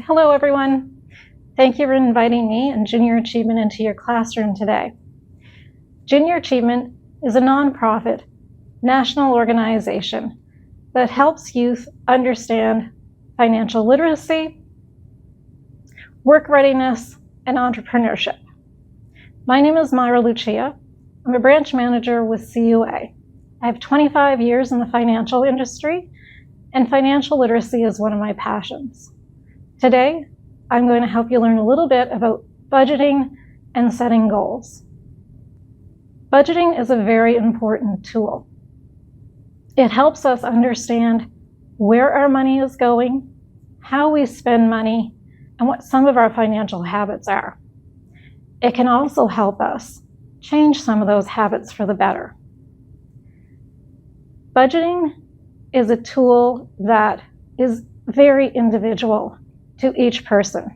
Hello everyone. Thank you for inviting me and Junior Achievement into your classroom today. Junior Achievement is a nonprofit national organization that helps youth understand financial literacy, work readiness, and entrepreneurship. My name is Myra Lucia. I'm a branch manager with CUA. I have 25 years in the financial industry, and financial literacy is one of my passions. Today, I'm going to help you learn a little bit about budgeting and setting goals. Budgeting is a very important tool. It helps us understand where our money is going, how we spend money, and what some of our financial habits are. It can also help us change some of those habits for the better. Budgeting is a tool that is very individual to each person.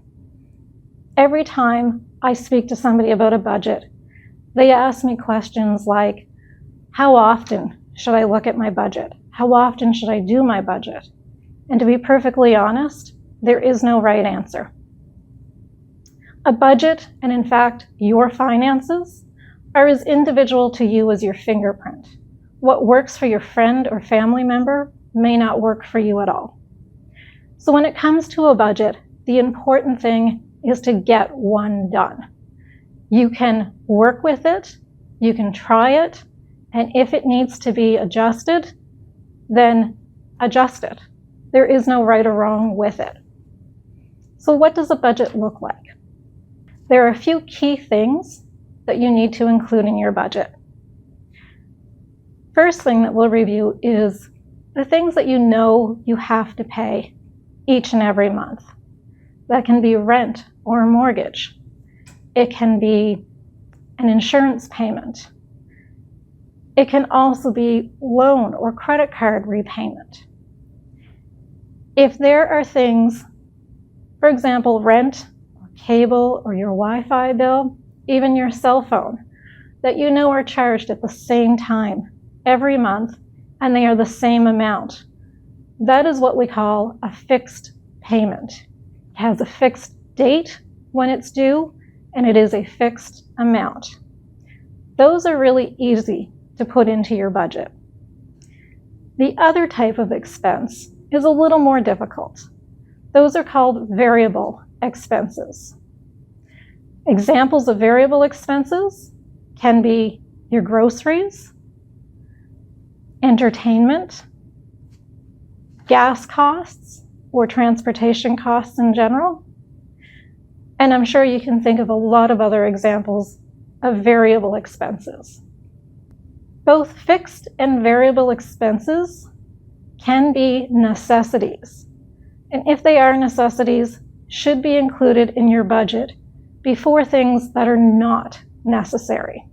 Every time I speak to somebody about a budget, they ask me questions like, how often should I look at my budget? How often should I do my budget? And to be perfectly honest, there is no right answer. A budget, and in fact, your finances, are as individual to you as your fingerprint. What works for your friend or family member may not work for you at all. So when it comes to a budget, the important thing is to get one done. You can work with it, you can try it, and if it needs to be adjusted, then adjust it. There is no right or wrong with it. So what does a budget look like? There are a few key things that you need to include in your budget. First thing that we'll review is the things that you know you have to pay each and every month. That can be rent or a mortgage. It can be an insurance payment. It can also be loan or credit card repayment. If there are things, for example, rent, or cable, or your Wi-Fi bill, even your cell phone, that you know are charged at the same time every month, and they are the same amount, that is what we call a fixed payment. It has a fixed date when it's due, and it is a fixed amount. Those are really easy to put into your budget. The other type of expense is a little more difficult. Those are called variable expenses. Examples of variable expenses can be your groceries, entertainment, gas costs, or transportation costs in general. And I'm sure you can think of a lot of other examples of variable expenses. Both fixed and variable expenses can be necessities. And if they are necessities, should be included in your budget before things that are not necessary.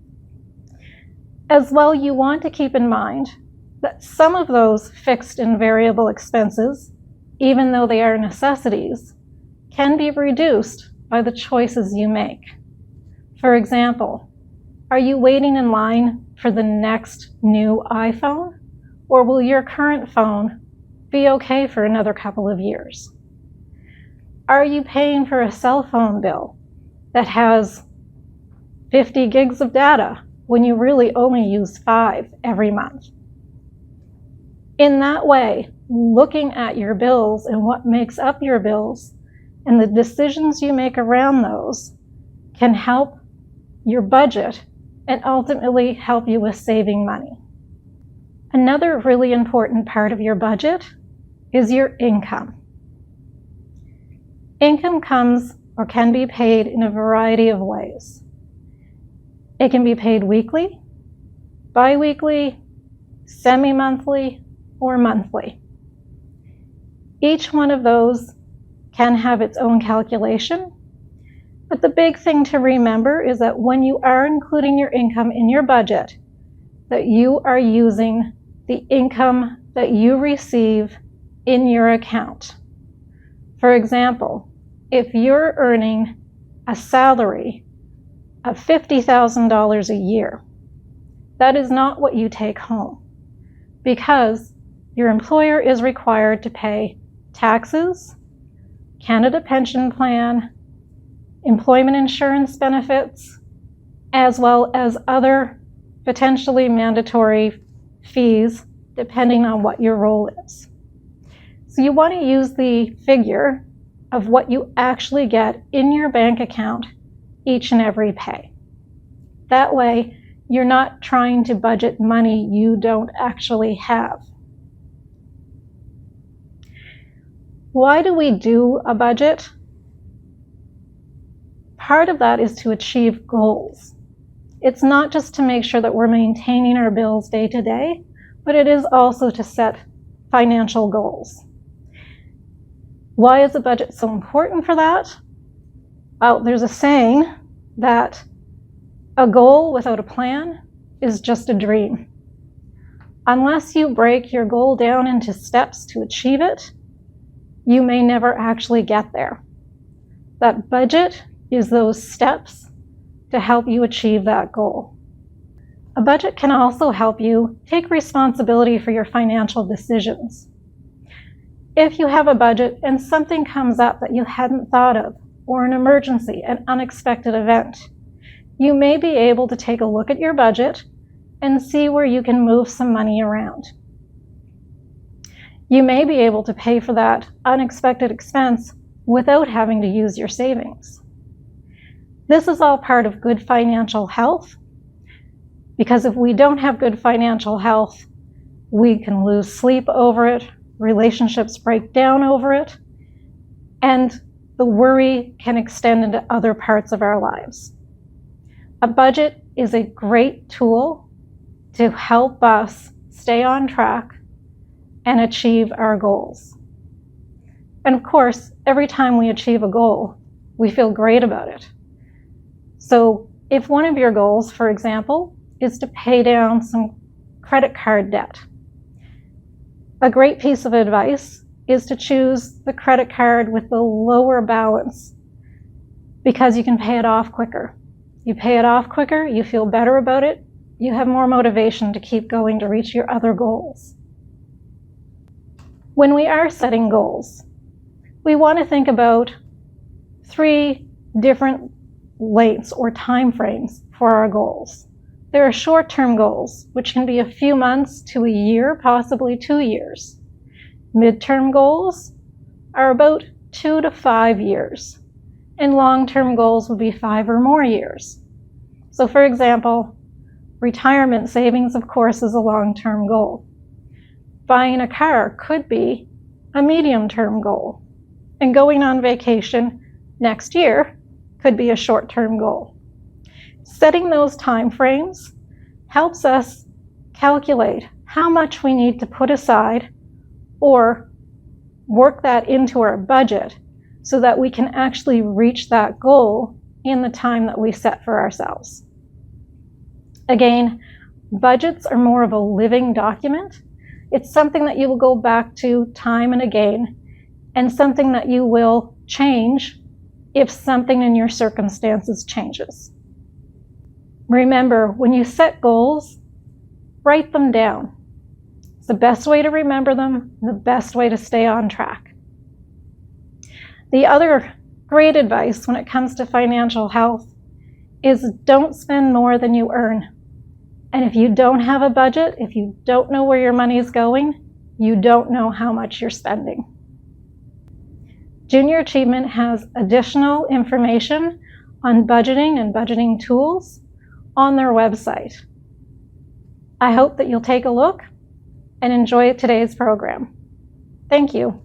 As well, you want to keep in mind that some of those fixed and variable expenses, even though they are necessities, can be reduced by the choices you make. For example, are you waiting in line for the next new iPhone, or will your current phone be okay for another couple of years? Are you paying for a cell phone bill that has 50 gigs of data when you really only use 5 every month? In that way, looking at your bills and what makes up your bills and the decisions you make around those can help your budget and ultimately help you with saving money. Another really important part of your budget is your income. Income comes or can be paid in a variety of ways. It can be paid weekly, bi-weekly, semi-monthly, or monthly. Each one of those can have its own calculation, but the big thing to remember is that when you are including your income in your budget, that you are using the income that you receive in your account. For example, if you're earning a salary of $50,000 a year, that is not what you take home, because your employer is required to pay taxes, Canada Pension Plan, employment insurance benefits, as well as other potentially mandatory fees depending on what your role is. So you want to use the figure of what you actually get in your bank account each and every pay. That way, you're not trying to budget money you don't actually have. Why do we do a budget? Part of that is to achieve goals. It's not just to make sure that we're maintaining our bills day to day, but it is also to set financial goals. Why is a budget so important for that? Well, there's a saying that a goal without a plan is just a dream. Unless you break your goal down into steps to achieve it, you may never actually get there. That budget is those steps to help you achieve that goal. A budget can also help you take responsibility for your financial decisions. If you have a budget and something comes up that you hadn't thought of, or an emergency, an unexpected event, you may be able to take a look at your budget and see where you can move some money around. You may be able to pay for that unexpected expense without having to use your savings. This is all part of good financial health, because if we don't have good financial health, we can lose sleep over it, relationships break down over it, and the worry can extend into other parts of our lives. A budget is a great tool to help us stay on track and achieve our goals. And of course, every time we achieve a goal, we feel great about it. So if one of your goals, for example, is to pay down some credit card debt, a great piece of advice is to choose the credit card with the lower balance, because you can pay it off quicker. You pay it off quicker, you feel better about it, you have more motivation to keep going to reach your other goals. When we are setting goals, we want to think about 3 different lengths or time frames for our goals. There are short-term goals, which can be a few months to a year, possibly 2 years. Mid-term goals are about 2 to 5 years, and long-term goals would be 5 or more years. So for example, retirement savings, of course, is a long-term goal. Buying a car could be a medium-term goal, and going on vacation next year could be a short-term goal. Setting those time frames helps us calculate how much we need to put aside or work that into our budget so that we can actually reach that goal in the time that we set for ourselves. Again, budgets are more of a living document. It's something that you will go back to time and again, and something that you will change if something in your circumstances changes. Remember, when you set goals, write them down. It's the best way to remember them, the best way to stay on track. The other great advice when it comes to financial health is don't spend more than you earn. And if you don't have a budget, if you don't know where your money is going, you don't know how much you're spending. Junior Achievement has additional information on budgeting and budgeting tools on their website. I hope that you'll take a look and enjoy today's program. Thank you.